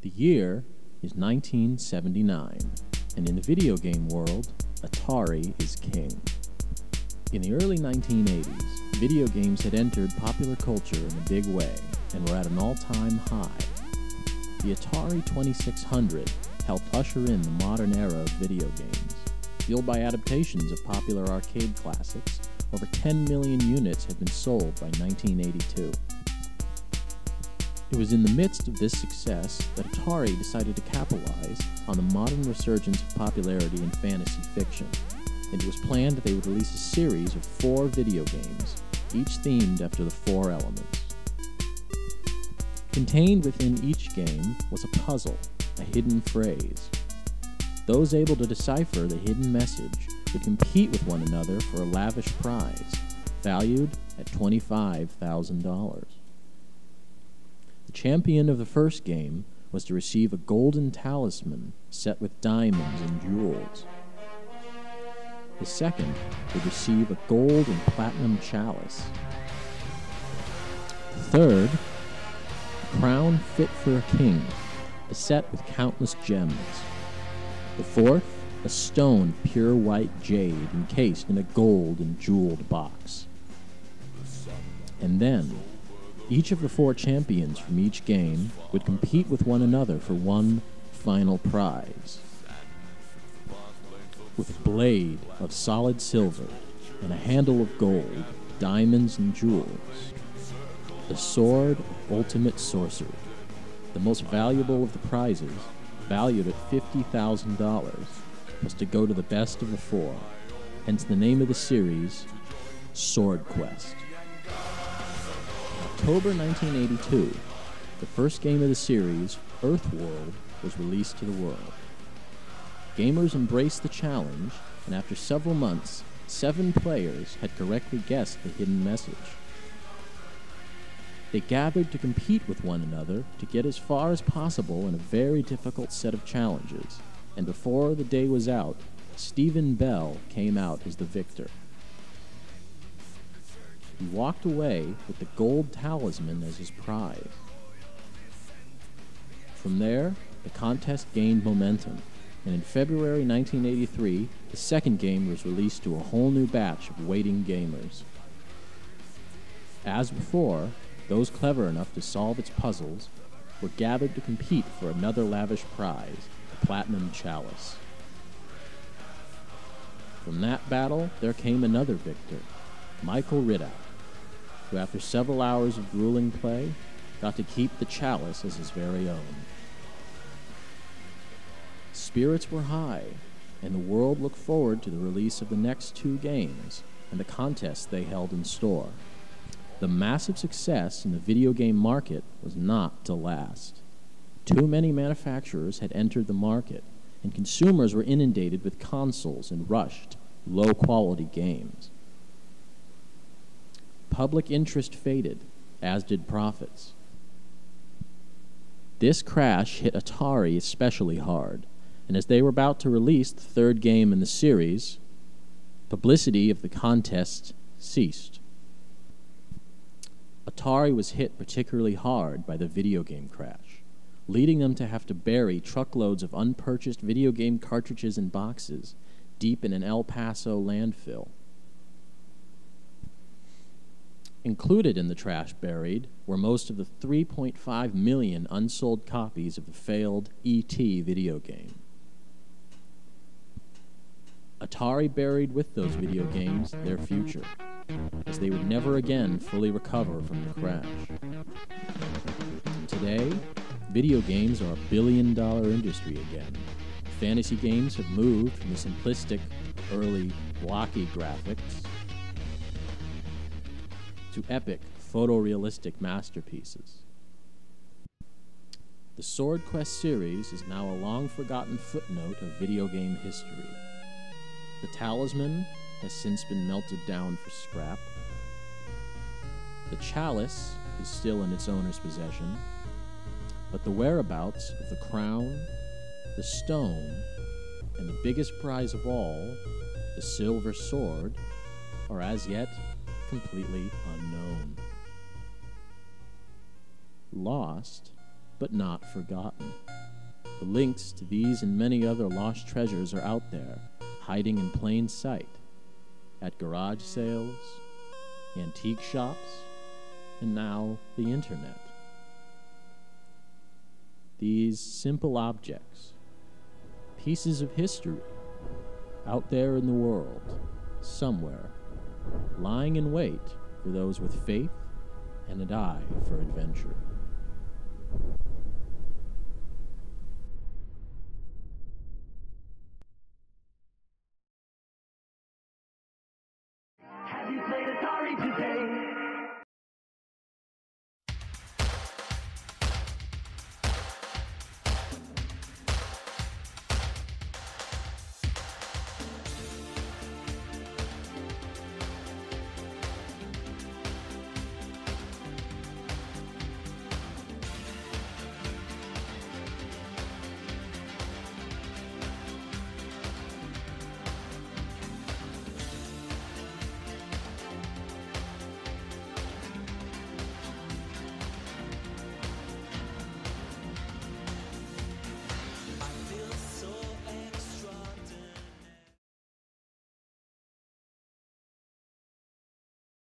The year is 1979, and in the video game world, Atari is king. In the early 1980s, video games had entered popular culture in a big way and were at an all-time high. The Atari 2600 helped usher in the modern era of video games. Fueled by adaptations of popular arcade classics, over 10 million units had been sold by 1982. It was in the midst of this success that Atari decided to capitalize on the modern resurgence of popularity in fantasy fiction, and it was planned that they would release a series of 4 video games, each themed after the 4 elements. Contained within each game was a puzzle, a hidden phrase. Those able to decipher the hidden message would compete with one another for a lavish prize, valued at $25,000. The champion of the first game was to receive a golden talisman set with diamonds and jewels. The second would receive a gold and platinum chalice. The third, a crown fit for a king, beset with countless gems. The fourth, a stone of pure white jade encased in a gold and jeweled box. And then, each of the 4 champions from each game would compete with one another for one final prize. With a blade of solid silver and a handle of gold, diamonds, and jewels. The sword of ultimate sorcery, the most valuable of the prizes, valued at $50,000, was to go to the best of the 4, hence the name of the series, Swordquest. October 1982, the first game of the series, Earthworld, was released to the world. Gamers embraced the challenge, and after several months, 7 players had correctly guessed the hidden message. They gathered to compete with one another to get as far as possible in a very difficult set of challenges, and before the day was out, Stephen Bell came out as the victor. He walked away with the gold talisman as his prize. From there, the contest gained momentum, and in February 1983, the second game was released to a whole new batch of waiting gamers. As before, those clever enough to solve its puzzles were gathered to compete for another lavish prize, the Platinum Chalice. From that battle, there came another victor, Michael Ridout, who after several hours of grueling play, got to keep the chalice as his very own. Spirits were high, and the world looked forward to the release of the next 2 games and the contests they held in store. The massive success in the video game market was not to last. Too many manufacturers had entered the market, and consumers were inundated with consoles and rushed, low-quality games. Public interest faded, as did profits. This crash hit Atari especially hard, and as they were about to release the 3rd game in the series, publicity of the contest ceased. Atari was hit particularly hard by the video game crash, leading them to have to bury truckloads of unpurchased video game cartridges and boxes deep in an El Paso landfill. Included in the trash buried were most of the 3.5 million unsold copies of the failed E.T. video game. Atari buried with those video games their future, as they would never again fully recover from the crash. Today, video games are a billion-dollar industry again. Fantasy games have moved from the simplistic, early, blocky graphics to epic, photorealistic masterpieces. The Swordquest series is now a long-forgotten footnote of video game history. The talisman has since been melted down for scrap. The chalice is still in its owner's possession, but the whereabouts of the crown, the stone, and the biggest prize of all, the silver sword, are as yet completely unknown. Lost but not forgotten. The links to these and many other lost treasures are out there, hiding in plain sight, at garage sales, antique shops, and now the internet. These simple objects, pieces of history, out there in the world, somewhere, lying in wait for those with faith and an eye for adventure.